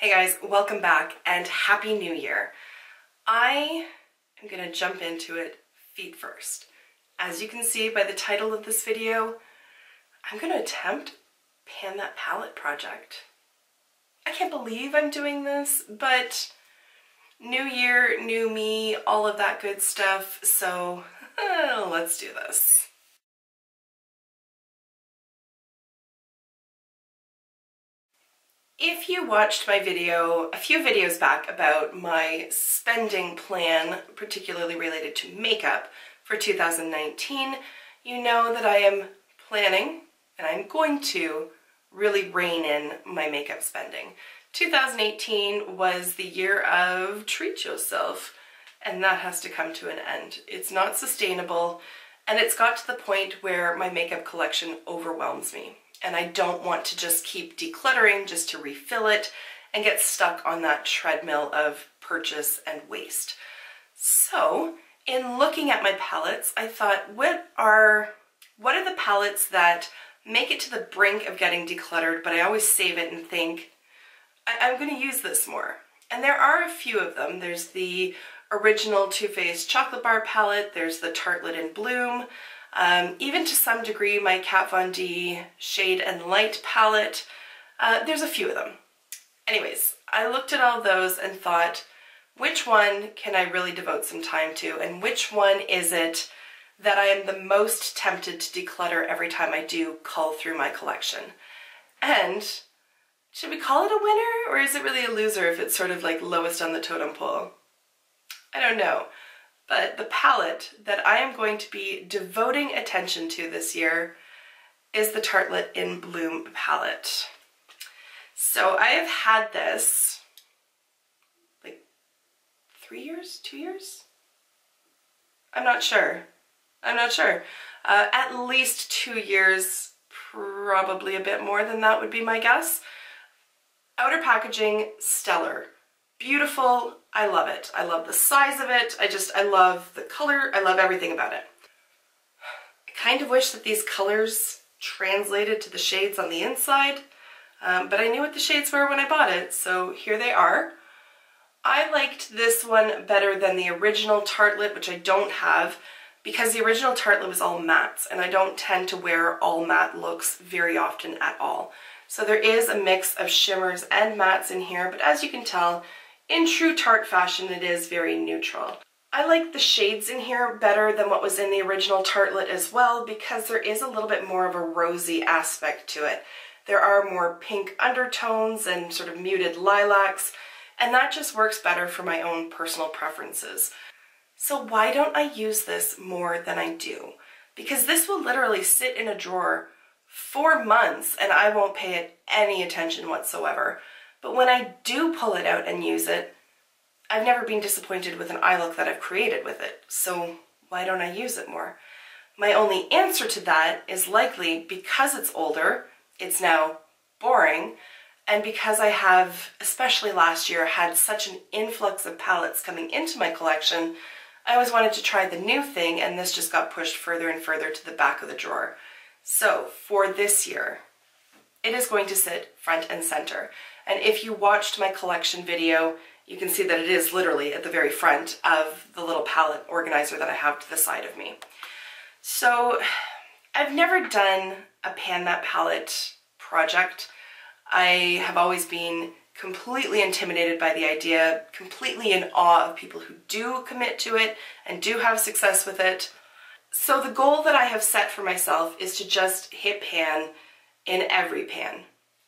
Hey guys, welcome back and Happy New Year. I am going to jump into it feet first. As you can see by the title of this video, I'm going to attempt Pan That Palette project. I can't believe I'm doing this, but new year, new me, all of that good stuff, so let's do this. If you watched my video a few videos back about my spending plan, particularly related to makeup for 2019, you know that I am planning, and I'm going to, really rein in my makeup spending. 2018 was the year of treat yourself, and that has to come to an end. It's not sustainable, and it's got to the point where my makeup collection overwhelms me. And I don't want to just keep decluttering just to refill it and get stuck on that treadmill of purchase and waste. So, in looking at my palettes, I thought, what are the palettes that make it to the brink of getting decluttered, but I always save it and think, I'm going to use this more. And there are a few of them. There's the original Too Faced Chocolate Bar palette, there's the Tartelette in Bloom, even to some degree my Kat Von D Shade and Light palette. There's a few of them. Anyways, I looked at all those and thought, which one can I really devote some time to, and which one is it that I am the most tempted to declutter every time I do cull through my collection? And should we call it a winner, or is it really a loser if it's sort of like lowest on the totem pole? I don't know. But the palette that I am going to be devoting attention to this year is the Tartelette in Bloom palette. So I have had this like 3 years, 2 years? I'm not sure. At least 2 years, probably a bit more than that would be my guess. Outer packaging, stellar. Beautiful, I love it. I love the size of it. I love the color. I love everything about it. I kind of wish that these colors translated to the shades on the inside, but I knew what the shades were when I bought it, so here they are. I liked this one better than the original Tartelette, which I don't have, because the original Tartelette was all mattes, and I don't tend to wear all matte looks very often at all. So there is a mix of shimmers and mattes in here, but as you can tell, in true Tarte fashion, it is very neutral. I like the shades in here better than what was in the original Tartelette as well, because there is a little bit more of a rosy aspect to it. There are more pink undertones and sort of muted lilacs, and that just works better for my own personal preferences. So why don't I use this more than I do? Because this will literally sit in a drawer for months and I won't pay it any attention whatsoever. But when I do pull it out and use it, I've never been disappointed with an eye look that I've created with it. So why don't I use it more? My only answer to that is likely because it's older, it's now boring, and because I have, especially last year, had such an influx of palettes coming into my collection, I always wanted to try the new thing, and this just got pushed further and further to the back of the drawer. So for this year, it is going to sit front and center. And if you watched my collection video, you can see that it is literally at the very front of the little palette organizer that I have to the side of me. So I've never done a Pan That Palette project. I have always been completely intimidated by the idea, completely in awe of people who do commit to it and do have success with it. So the goal that I have set for myself is to just hit pan in every pan.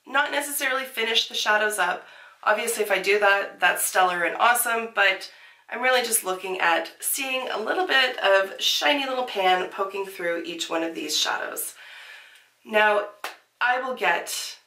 Not necessarily finish the shadows up. Obviously if I do that, that's stellar and awesome, but I'm really just looking at seeing a little bit of shiny little pan poking through each one of these shadows. Now, I will get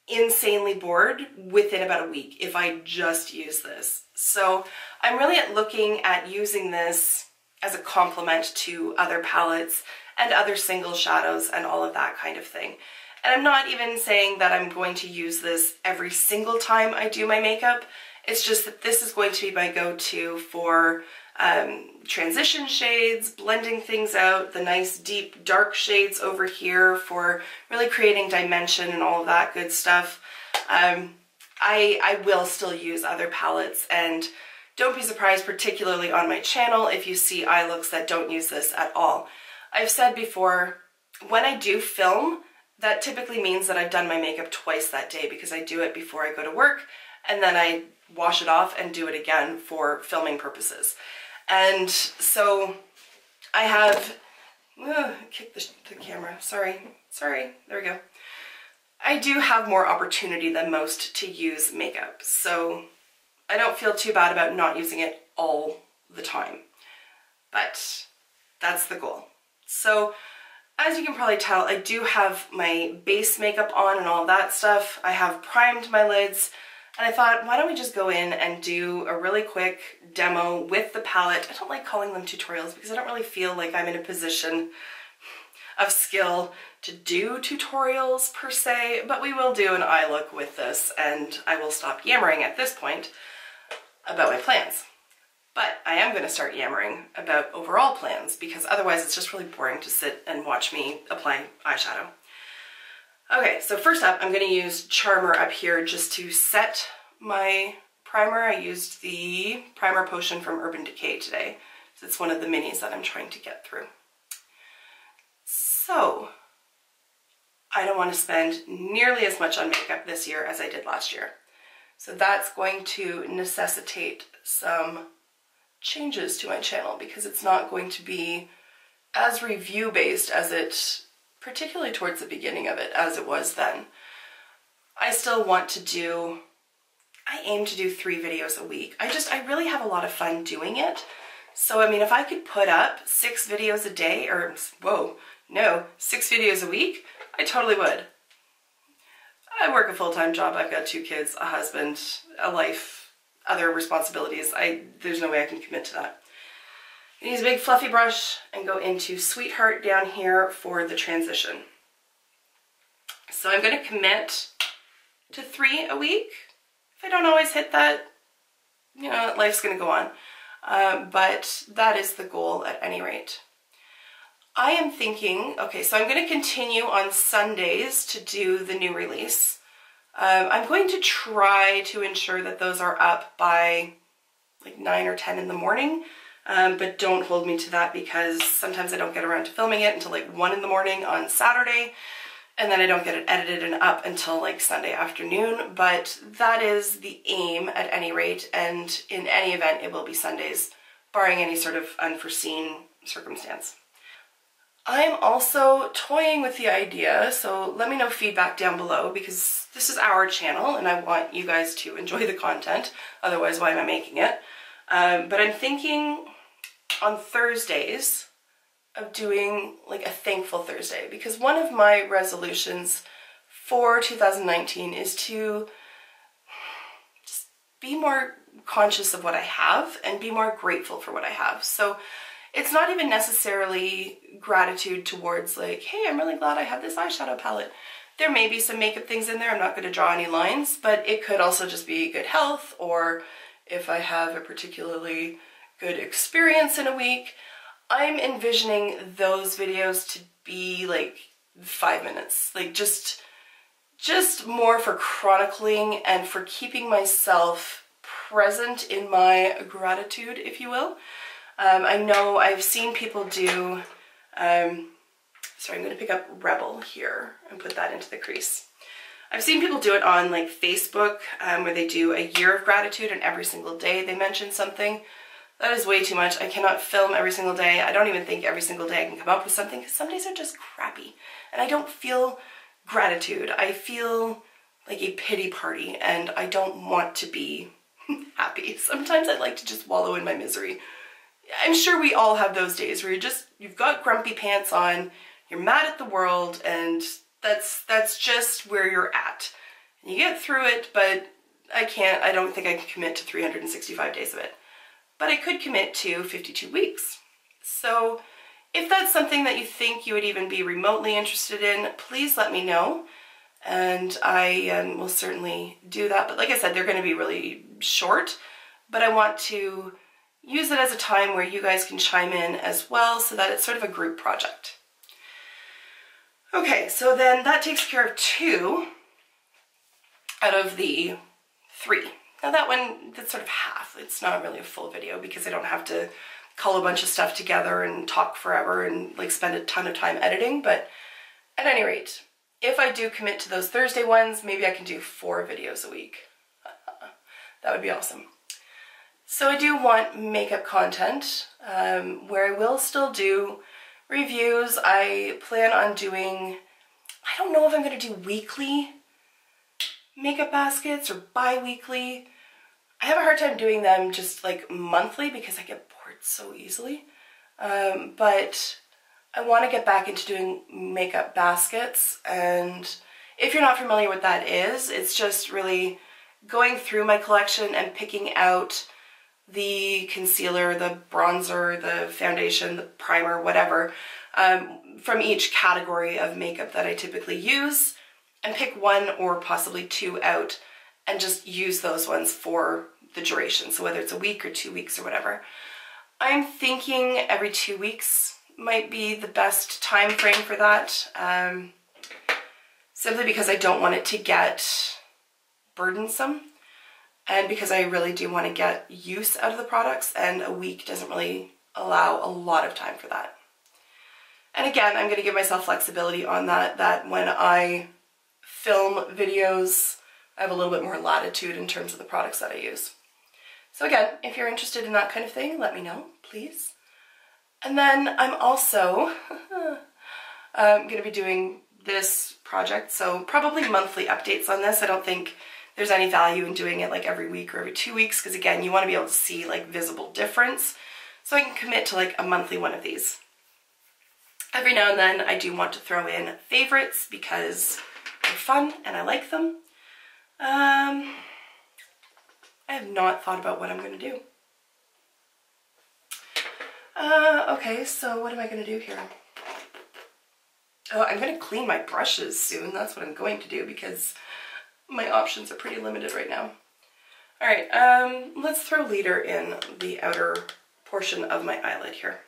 insanely bored within about a week if I just use this. So I'm really looking at using this as a complement to other palettes and other single shadows and all of that kind of thing. And I'm not even saying that I'm going to use this every single time I do my makeup. It's just that this is going to be my go-to for transition shades, blending things out, the nice deep dark shades over here for really creating dimension and all of that good stuff. I will still use other palettes, and don't be surprised, particularly on my channel, if you see eye looks that don't use this at all. I've said before, when I do film, that typically means that I've done my makeup twice that day, because I do it before I go to work, and then I wash it off and do it again for filming purposes. And so I have, kick the camera, sorry, there we go. I do have more opportunity than most to use makeup, so I don't feel too bad about not using it all the time, but that's the goal. So as you can probably tell, I do have my base makeup on and all that stuff. I have primed my lids, and I thought, why don't we just go in and do a really quick demo with the palette. I don't like calling them tutorials because I don't really feel like I'm in a position of skill to do tutorials per se, but we will do an eye look with this, and I will stop yammering at this point about my plans. But I am going to start yammering about overall plans, because otherwise it's just really boring to sit and watch me apply eyeshadow. Okay, so first up, I'm going to use Charmer up here just to set my primer. I used the primer potion from Urban Decay today. So it's one of the minis that I'm trying to get through. So I don't want to spend nearly as much on makeup this year as I did last year. So that's going to necessitate some changes to my channel, because it's not going to be as review based as it, particularly towards the beginning of it, as it was then. I still want to do, I aim to do 3 videos a week. I really have a lot of fun doing it. So I mean, if I could put up 6 videos a day, or whoa, no, 6 videos a week, I totally would. I work a full-time job, I've got 2 kids, a husband, a life, other responsibilities. There's no way I can commit to that. I use a big fluffy brush and go into Sweetheart down here for the transition. So I'm going to commit to 3 a week. If I don't always hit that, you know, life's going to go on. But that is the goal at any rate. I am thinking, okay, so I'm going to continue on Sundays to do the new release. I'm going to try to ensure that those are up by like 9 or 10 in the morning, but don't hold me to that, because sometimes I don't get around to filming it until like 1 in the morning on Saturday, and then I don't get it edited and up until like Sunday afternoon. But that is the aim at any rate, and in any event it will be Sundays, barring any sort of unforeseen circumstance. I'm also toying with the idea, so let me know feedback down below, because this is our channel and I want you guys to enjoy the content, otherwise why am I making it? But I'm thinking on Thursdays of doing like a Thankful Thursday, because one of my resolutions for 2019 is to just be more conscious of what I have and be more grateful for what I have. So it's not even necessarily gratitude towards like, hey, I'm really glad I have this eyeshadow palette. There may be some makeup things in there, I'm not going to draw any lines, but it could also just be good health, or if I have a particularly good experience in a week. I'm envisioning those videos to be like 5 minutes, like just more for chronicling and for keeping myself present in my gratitude, if you will. I know I've seen people do, sorry, I'm going to pick up Rebel here and put that into the crease. I've seen people do it on like Facebook, where they do a year of gratitude and every single day they mention something. That is way too much. I cannot film every single day. I don't even think every single day I can come up with something, because some days are just crappy. And I don't feel gratitude. I feel like a pity party, and I don't want to be happy. Sometimes I'd like to just wallow in my misery. I'm sure we all have those days where you've got grumpy pants on, you're mad at the world, and that's just where you're at. And you get through it, but I don't think I can commit to 365 days of it. But I could commit to 52 weeks. So if that's something that you think you would even be remotely interested in, please let me know. And I will certainly do that. But like I said, they're going to be really short, but I want to use it as a time where you guys can chime in as well, so that it's sort of a group project. Okay, so then that takes care of 2 out of the 3. Now that one, that's sort of half. It's not really a full video because I don't have to cull a bunch of stuff together and talk forever and like spend a ton of time editing. But at any rate, if I do commit to those Thursday ones, maybe I can do 4 videos a week. That would be awesome. So I do want makeup content where I will still do reviews. I plan on doing, I don't know if I'm going to do weekly makeup baskets or bi-weekly. I have a hard time doing them just like monthly because I get bored so easily. But I want to get back into doing makeup baskets, and if you're not familiar with that is, it's just really going through my collection and picking out the concealer, the bronzer, the foundation, the primer, whatever, from each category of makeup that I typically use, and pick 1 or possibly 2 out and just use those ones for the duration. So whether it's a week or 2 weeks or whatever. I'm thinking every 2 weeks might be the best time frame for that, simply because I don't want it to get burdensome and because I really do want to get use out of the products, and a week doesn't really allow a lot of time for that. And again, I'm going to give myself flexibility on that when I film videos, I have a little bit more latitude in terms of the products that I use. So again, if you're interested in that kind of thing, let me know, please. And then I'm also going to be doing this project, so probably monthly updates on this. I don't think there's any value in doing it like every week or every 2 weeks, because again, you want to be able to see like visible difference. So I can commit to like a monthly one of these. Every now and then I do want to throw in favorites because they're fun and I like them. I have not thought about what I'm going to do. Okay, so what am I going to do here? Oh, I'm going to clean my brushes soon. That's what I'm going to do because my options are pretty limited right now. All right, let's throw leader in the outer portion of my eyelid here.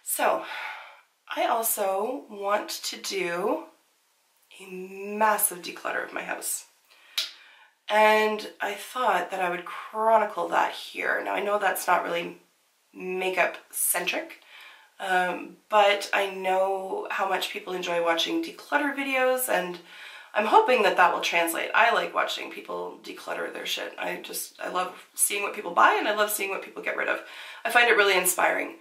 So, I also want to do a massive declutter of my house. And I thought that I would chronicle that here. Now I know that's not really makeup centric, but I know how much people enjoy watching declutter videos, and I'm hoping that that will translate. I like watching people declutter their shit. I love seeing what people buy, and I love seeing what people get rid of. I find it really inspiring.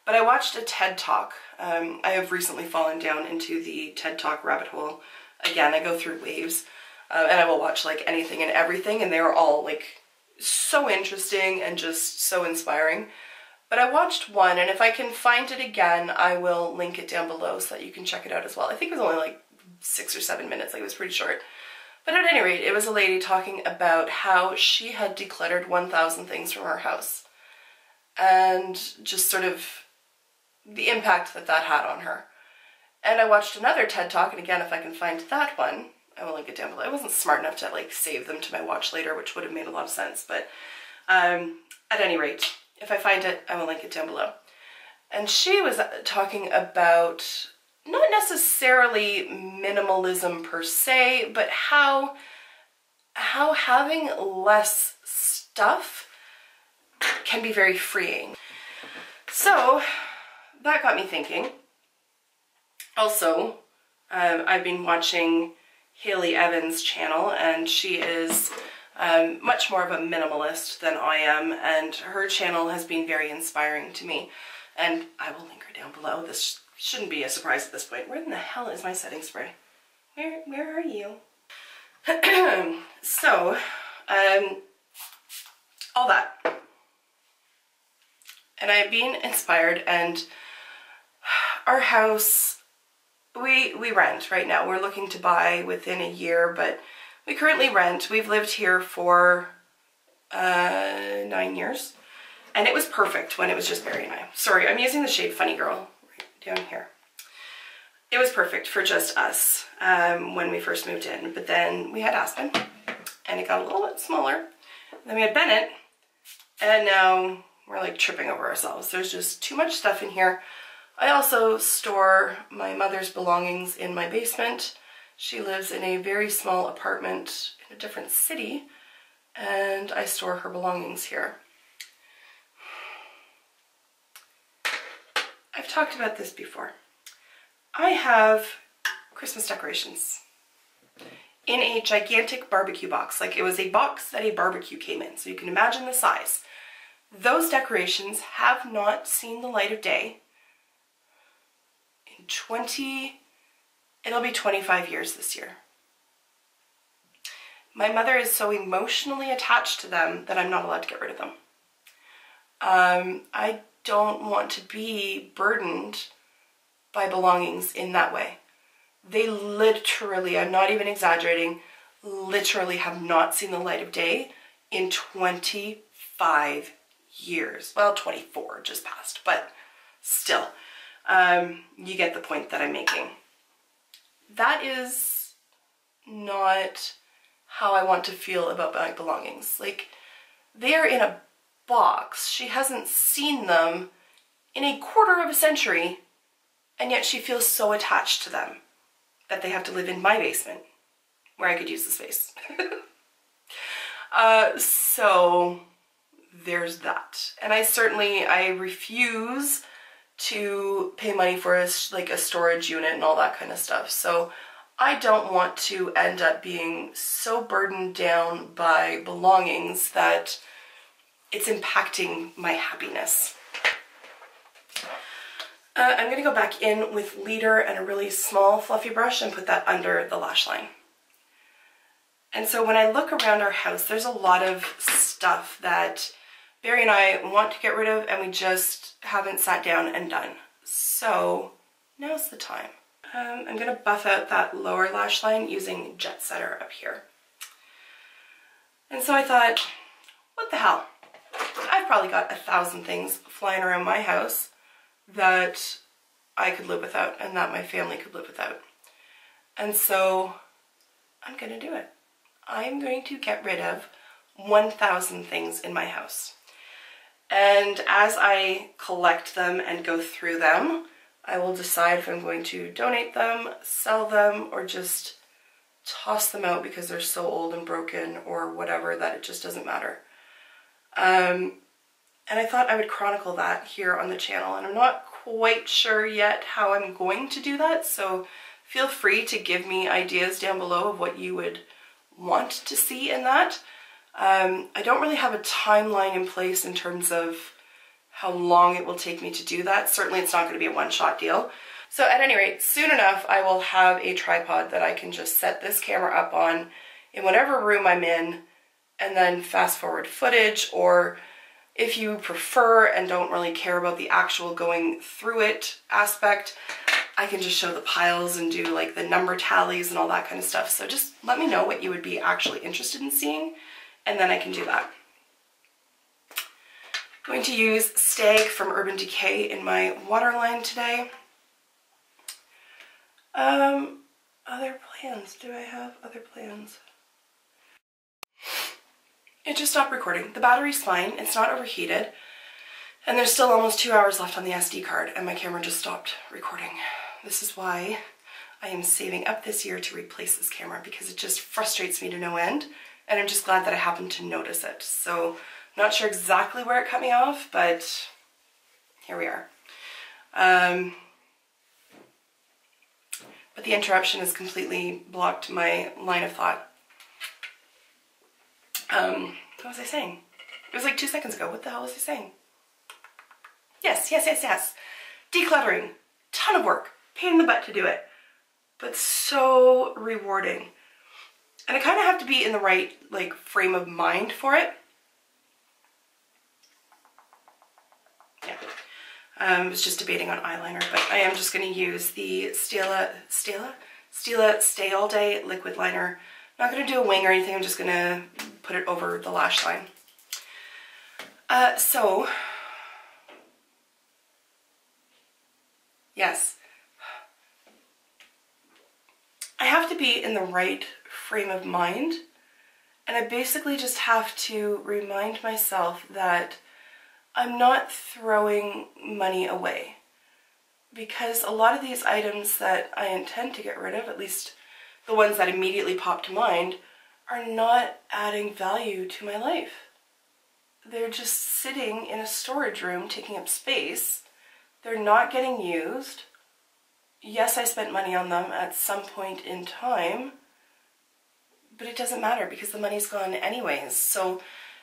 But I watched a TED Talk. I have recently fallen down into the TED Talk rabbit hole. Again, I go through waves. And I will watch like anything and everything, and they were all like so interesting and just so inspiring. But I watched one, and if I can find it again, I will link it down below so that you can check it out as well. I think it was only like 6 or 7 minutes, like it was pretty short. But at any rate, it was a lady talking about how she had decluttered 1,000 things from her house. And just sort of the impact that that had on her. And I watched another TED Talk, and again, if I can find that one, I will link it down below. I wasn't smart enough to like save them to my watch later, which would have made a lot of sense, but at any rate, if I find it, I will link it down below. And she was talking about not necessarily minimalism per se, but how having less stuff can be very freeing. So that got me thinking. Also, I've been watching Haley Evans' channel, and she is much more of a minimalist than I am, and her channel has been very inspiring to me, and I will link her down below. This shouldn't be a surprise at this point. Where in the hell is my setting spray? Where are you? So, all that. And I have been inspired, and our house, we rent right now. We're looking to buy within a year, but we currently rent. We've lived here for 9 years, and it was perfect when it was just Barry and I. Sorry, I'm using the shade Funny Girl right down here. It was perfect for just us when we first moved in, but then we had Aspen, and it got a little bit smaller. Then we had Bennett, and now we're like tripping over ourselves. There's just too much stuff in here. I also store my mother's belongings in my basement. She lives in a very small apartment in a different city, and I store her belongings here. I've talked about this before. I have Christmas decorations in a gigantic barbecue box. Like, it was a box that a barbecue came in, so you can imagine the size. Those decorations have not seen the light of day in it'll be 25 years this year. My mother is so emotionally attached to them that I'm not allowed to get rid of them. I don't want to be burdened by belongings in that way. They literally, I'm not even exaggerating, literally have not seen the light of day in 25 years. Well, 24 just passed, but still, you get the point that I'm making. That is not how I want to feel about my belongings. Like, they are in a box. She hasn't seen them in a quarter of a century, and yet she feels so attached to them that they have to live in my basement where I could use the space. So there's that. And I refuse to pay money for a storage unit and all that kind of stuff. So I don't want to end up being so burdened down by belongings that it's impacting my happiness. I'm going to go back in with leader and a really small fluffy brush and put that under the lash line. And so when I look around our house, there's a lot of stuff that Barry and I want to get rid of, and we just haven't sat down and done. So now's the time. I'm going to buff out that lower lash line using Jet Setter up here. And so I thought, what the hell? I've probably got 1,000 things flying around my house that I could live without and that my family could live without. And so I'm going to do it. I'm going to get rid of 1,000 things in my house. And as I collect them and go through them, I will decide if I'm going to donate them, sell them, or just toss them out because they're so old and broken or whatever that it just doesn't matter. And I thought I would chronicle that here on the channel, and I'm not quite sure yet how I'm going to do that, so feel free to give me ideas down below of what you would want to see in that. I don't really have a timeline in place in terms of how long it will take me to do that. Certainly it's not going to be a one-shot deal. So at any rate, soon enough I will have a tripod that I can just set this camera up on in whatever room I'm in and then fast forward footage, or if you prefer and don't really care about the actual going through it aspect, I can just show the piles and do like the number tallies and all that kind of stuff. So just let me know what you would be actually interested in seeing, and then I can do that. I'm going to use Stag from Urban Decay in my waterline today. Other plans. Do I have other plans? It just stopped recording. The battery's fine. It's not overheated. And there's still almost 2 hours left on the SD card, and my camera just stopped recording. This is why I am saving up this year to replace this camera, because it just frustrates me to no end, and I'm just glad that I happened to notice it. So, not sure exactly where it cut me off, but here we are. But the interruption has completely blocked my line of thought. What was I saying? It was like 2 seconds ago. What the hell was I saying? Yes. Decluttering. Ton of work. Pain in the butt to do it. But so rewarding. And I kind of have to be in the right frame of mind for it. Yeah. I was just debating on eyeliner, but I am just going to use the Stila Stay All Day liquid liner. I'm not going to do a wing or anything. I'm just going to put it over the lash line. Yes. I have to be in the right frame of mind, and I basically just have to remind myself that I'm not throwing money away, because a lot of these items that I intend to get rid of, at least the ones that immediately pop to mind, are not adding value to my life. They're just sitting in a storage room taking up space. They're not getting used. Yes, I spent money on them at some point in time, but it doesn't matter because the money's gone anyways. So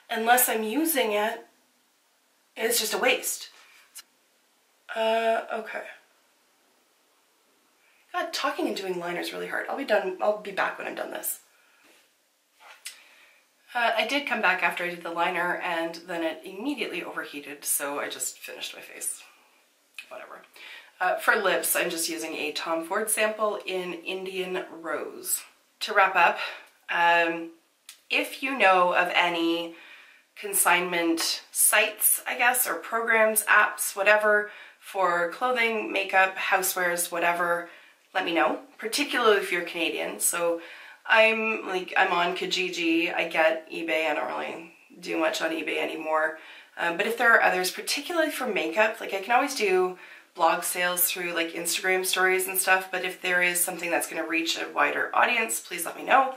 unless I'm using it, it's just a waste. Okay. God, talking and doing liner is really hard. I'll be back when I'm done this. I did come back after I did the liner and then it immediately overheated, so I just finished my face. Whatever. For lips, I'm just using a Tom Ford sample in Indian Rose. To wrap up, if you know of any consignment sites, I guess, or programs, apps, whatever, for clothing, makeup, housewares, whatever, let me know, particularly if you're Canadian. So I'm on Kijiji, I get eBay, I don't really do much on eBay anymore. But if there are others, particularly for makeup, like I can always do blog sales through like Instagram stories and stuff, but if there is something that's going to reach a wider audience, please let me know.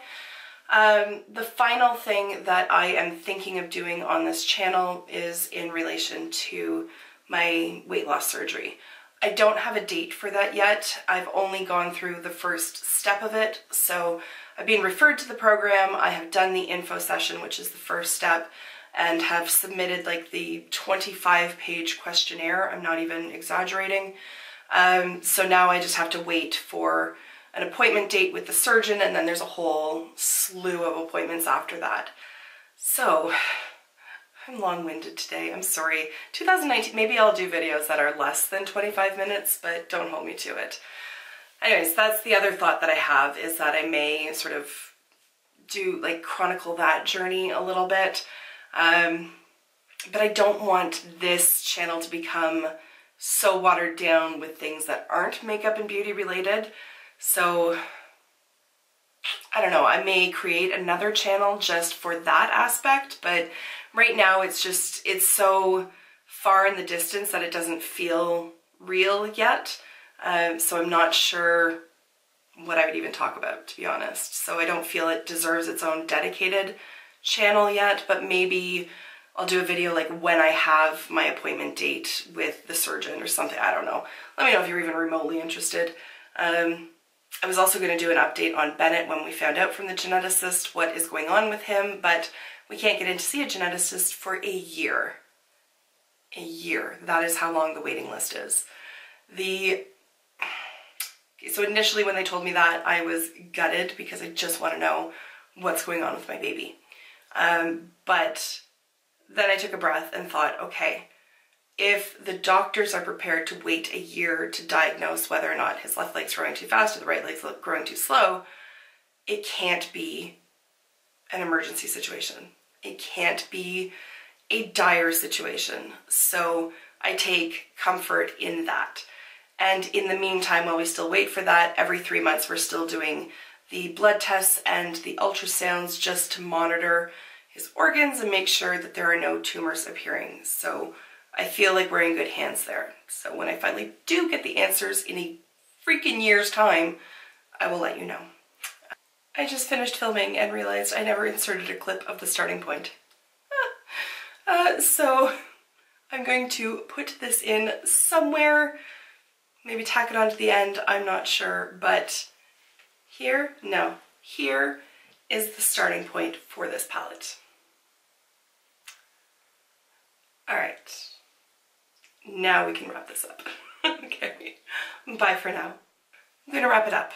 The final thing that I am thinking of doing on this channel is in relation to my weight loss surgery. I don't have a date for that yet. I've only gone through the first step of it. So I've been referred to the program. I have done the info session, which is the first step, and have submitted like the 25-page questionnaire. I'm not even exaggerating. So now I just have to wait for an appointment date with the surgeon, and then there's a whole slew of appointments after that. So I'm long-winded today, I'm sorry. 2019, maybe I'll do videos that are less than 25 minutes, but don't hold me to it. Anyways, that's the other thought that I have, is that I may sort of do, like, chronicle that journey a little bit. But I don't want this channel to become so watered down with things that aren't makeup and beauty related. So I don't know, I may create another channel just for that aspect, but right now it's so far in the distance that it doesn't feel real yet. So I'm not sure what I would even talk about, to be honest. So I don't feel it deserves its own dedicated channel yet, but maybe I'll do a video like when I have my appointment date with the surgeon or something. I don't know. Let me know if you're even remotely interested. I was also going to do an update on Bennett when we found out from the geneticist what is going on with him, but we can't get in to see a geneticist for a year. A year. That is how long the waiting list is. So initially when they told me that, I was gutted because I just want to know what's going on with my baby. But then I took a breath and thought, okay, if the doctors are prepared to wait a year to diagnose whether or not his left leg's growing too fast or the right leg's growing too slow, it can't be an emergency situation. It can't be a dire situation. So I take comfort in that. And in the meantime, while we still wait for that, every 3 months we're still doing the blood tests and the ultrasounds just to monitor his organs and make sure that there are no tumors appearing. So I feel like we're in good hands there. So when I finally do get the answers in a freaking year's time, I will let you know. I just finished filming and realized I never inserted a clip of the starting point. So I'm going to put this in somewhere, maybe tack it onto the end, I'm not sure, but here is the starting point for this palette. All right. Now we can wrap this up. Okay, bye for now. I'm gonna wrap it up.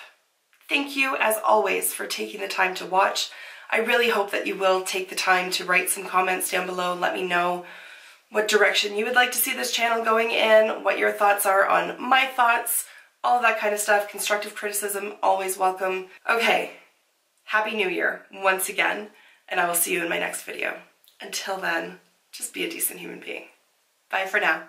Thank you, as always, for taking the time to watch. I really hope that you will take the time to write some comments down below. Let me know what direction you would like to see this channel going in, what your thoughts are on my thoughts, all of that kind of stuff. Constructive criticism, always welcome. Okay, Happy New Year once again, and I will see you in my next video. Until then, just be a decent human being. Bye for now.